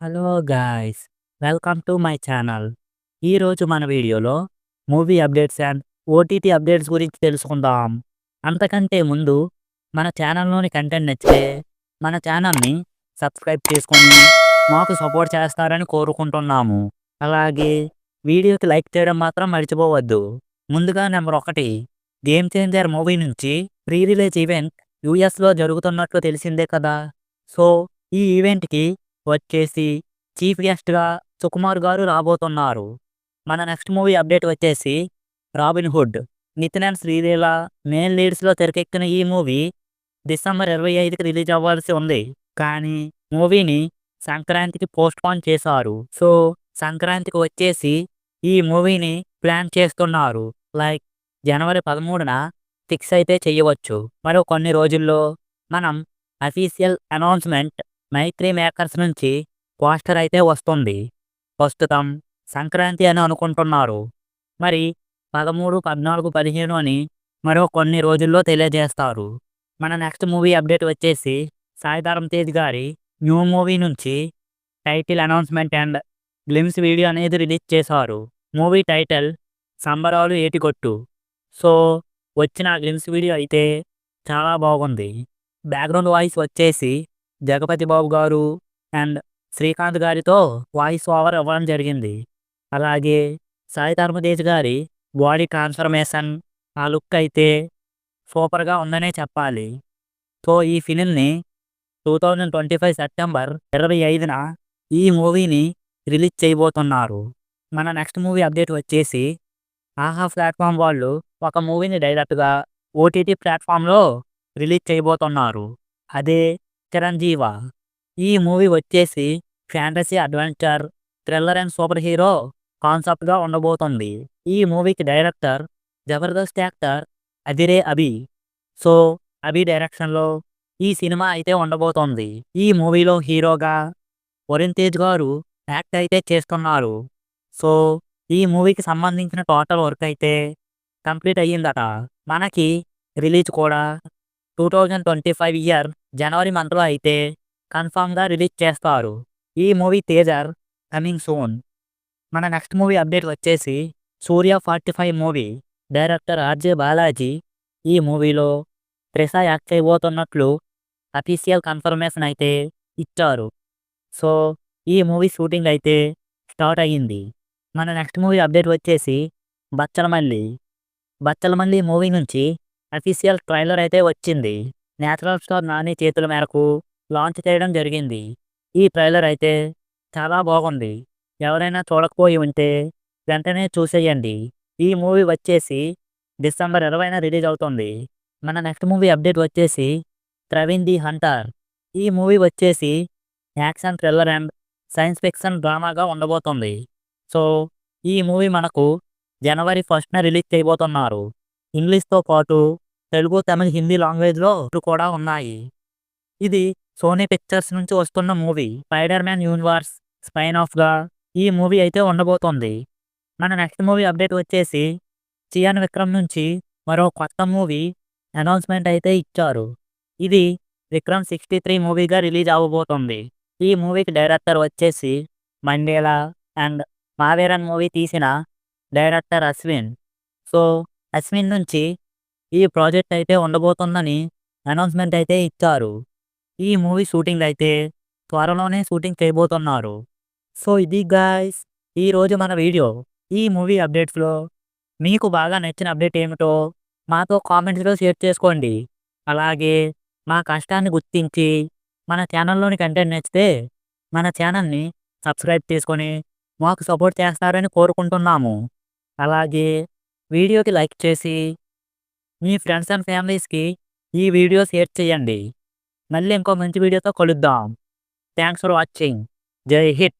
Hello guys, welcome to my channel. ఈరోజు మన వీడియోలో movie updates and OTT updates గురించి తెలుసుకుందాం. అంతకంటే ముందు మన ఛానల్లోని కంటెంట్ నచ్చితే మన ఛానల్ని సబ్స్క్రైబ్ చేసుకొని మాకు సపోర్ట్ చేస్తారని కోరుకుంటున్నాము. అలాగే వీడియోకి లైక్ చేయడం మాత్రం మర్చిపోవద్దు. ముందుగా నెంబర్ 1, గేమ్ చేంజర్ మూవీ నుంచి ప్రీ రిలీజ్ ఈవెంట్ యూఎస్లో జరుగుతున్నట్లు తెలిసిందే కదా. సో ఈ ఈవెంట్కి వచ్చేసి చీఫ్ గెస్ట్గా సుకుమార్ గారు రాబోతున్నారు. మన నెక్స్ట్ మూవీ అప్డేట్ వచ్చేసి Robin Hood. Nithiin and Sreeleela main లీడ్స్లో తెరకెక్కిన ఈ మూవీ డిసెంబర్ 25కి రిలీజ్ అవ్వాల్సి ఉంది. కానీ మూవీని సంక్రాంతికి పోస్ట్ పోన్ చేశారు. సో సంక్రాంతికి వచ్చేసి ఈ మూవీని ప్లాన్ చేస్తున్నారు. లైక్ జనవరి 13న ఫిక్స్ అయితే చెయ్యవచ్చు. మరో కొన్ని రోజుల్లో మనం అఫీషియల్ అనౌన్స్మెంట్ మైత్రి మేకర్స్ నుంచి పోస్టర్ అయితే వస్తుంది. ప్రస్తుతం సంక్రాంతి అని అనుకుంటున్నారు. మరి 13, 14, 15 అని మరో కొన్ని రోజుల్లో తెలియజేస్తారు. మన నెక్స్ట్ మూవీ అప్డేట్ వచ్చేసి సాయి ధరమ్ తేజ్ గారి న్యూ మూవీ నుంచి title announcement and glimpse video అనేది రిలీజ్ చేశారు. మూవీ టైటిల్ సంబరాలు ఏటికొట్టు. సో వచ్చిన గ్లిమ్స్ వీడియో అయితే చాలా బాగుంది. బ్యాక్గ్రౌండ్ వాయిస్ వచ్చేసి జగపతి బాబు గారు అండ్ శ్రీకాంత్ గారితో వాయిస్ ఓవర్ ఇవ్వడం జరిగింది. అలాగే సాయి ధరమ్ తేజ్ గారి బాడీ ట్రాన్స్ఫర్మేషన్, ఆ లుక్ అయితే సూపర్గా ఉందనే చెప్పాలి. సో ఈ ఫిలింని 2025 సెప్టెంబర్ 25న ఈ మూవీని రిలీజ్ చేయబోతున్నారు. మన నెక్స్ట్ మూవీ అప్డేట్ వచ్చేసి ఆహా ప్లాట్ఫామ్ వాళ్ళు ఒక మూవీని డైరెక్ట్గా ఓటీటీ ప్లాట్ఫామ్లో రిలీజ్ చేయబోతున్నారు. అదే చిరంజీవ. ఈ మూవీ వచ్చేసి fantasy, adventure, thriller and super hero కాన్సెప్ట్గా ఉండబోతుంది. ఈ మూవీకి డైరెక్టర్ జబర్దస్త్ యాక్టర్ అదిరే అభి. సో అభి డైరెక్షన్లో ఈ సినిమా అయితే ఉండబోతోంది. ఈ మూవీలో హీరోగా వరుణ్ తేజ్ గారు యాక్ట్ అయితే చేస్తున్నారు. సో ఈ మూవీకి సంబంధించిన టోటల్ వర్క్ అయితే కంప్లీట్ అయ్యిందట. మనకి రిలీజ్ కూడా 2025 ఇయర్ జనవరి మంత్లో అయితే కన్ఫామ్గా రిలీజ్ చేస్తారు. ఈ మూవీ టీజర్ కమింగ్ సూన్. మన నెక్స్ట్ మూవీ అప్డేట్ వచ్చేసి సూర్య 45 మూవీ డైరెక్టర్ ఆర్జే బాలాజీ ఈ మూవీలో త్రిష యాక్ట్ చేయబోతున్నట్లు అఫీషియల్ కన్ఫర్మేషన్ అయితే ఇచ్చారు. సో ఈ మూవీ షూటింగ్ అయితే స్టార్ట్ అయ్యింది. మన నెక్స్ట్ మూవీ అప్డేట్ వచ్చేసి బచ్చలమల్లి మూవీ నుంచి అఫీషియల్ ట్రైలర్ అయితే వచ్చింది. నేచురల్ స్టార్ నాని చేతుల మేరకు లాంచ్ చేయడం జరిగింది. ఈ ట్రైలర్ అయితే చాలా బాగుంది. ఎవరైనా చూడకపోయి ఉంటే వెంటనే చూసేయండి. ఈ మూవీ వచ్చేసి డిసెంబర్ 20న రిలీజ్ అవుతుంది. మన నెక్స్ట్ మూవీ అప్డేట్ వచ్చేసి ప్రవీణ్ ది హంటర్. ఈ మూవీ వచ్చేసి action, thriller and science fiction డ్రామాగా ఉండబోతుంది. సో ఈ మూవీ మనకు జనవరి 1న రిలీజ్ చేయబోతున్నారు. ఇంగ్లీష్తో పాటు తెలుగు, తమిళ, హిందీ లాంగ్వేజ్లో కూడా ఉన్నాయి. ఇది సోనీ పిక్చర్స్ నుంచి వస్తున్న movie. Spider Man universe spin ఆఫ్గా ఈ మూవీ అయితే ఉండబోతోంది. మన నెక్స్ట్ మూవీ అప్డేట్ వచ్చేసి చియాన్ విక్రమ్ నుంచి మరో కొత్త మూవీ అనౌన్స్మెంట్ అయితే ఇచ్చారు. ఇది విక్రమ్ 63 మూవీగా రిలీజ్ అవ్వబోతోంది. ఈ మూవీకి డైరెక్టర్ వచ్చేసి మండేలా అండ్ మావేరన్ మూవీ తీసిన డైరెక్టర్ అశ్విన్. సో అశ్విన్ నుంచి ఈ ప్రాజెక్ట్ అయితే ఉండబోతుందని అనౌన్స్మెంట్ అయితే ఇచ్చారు. ఈ మూవీ షూటింగ్ అయితే త్వరలోనే షూటింగ్ చేయబోతున్నారు. సో ఇది గాయ్స్ ఈరోజు మన వీడియో. ఈ మూవీ అప్డేట్స్లో మీకు బాగా నచ్చిన అప్డేట్ ఏమిటో మాతో కామెంట్స్లో షేర్ చేసుకోండి. అలాగే మా కష్టాన్ని గుర్తించి మన ఛానల్లోని కంటెంట్ నచ్చితే మన ఛానల్ని సబ్స్క్రైబ్ చేసుకొని మాకు సపోర్ట్ చేస్తారని కోరుకుంటున్నాము. అలాగే వీడియోకి లైక్ చేసి మీ ఫ్రెండ్స్ అండ్ ఫ్యామిలీస్కి ఈ వీడియో షేర్ చేయండి. మళ్ళీ ఇంకో మంచి వీడియోతో కలుద్దాం. Thanks for watching. జై హింద్.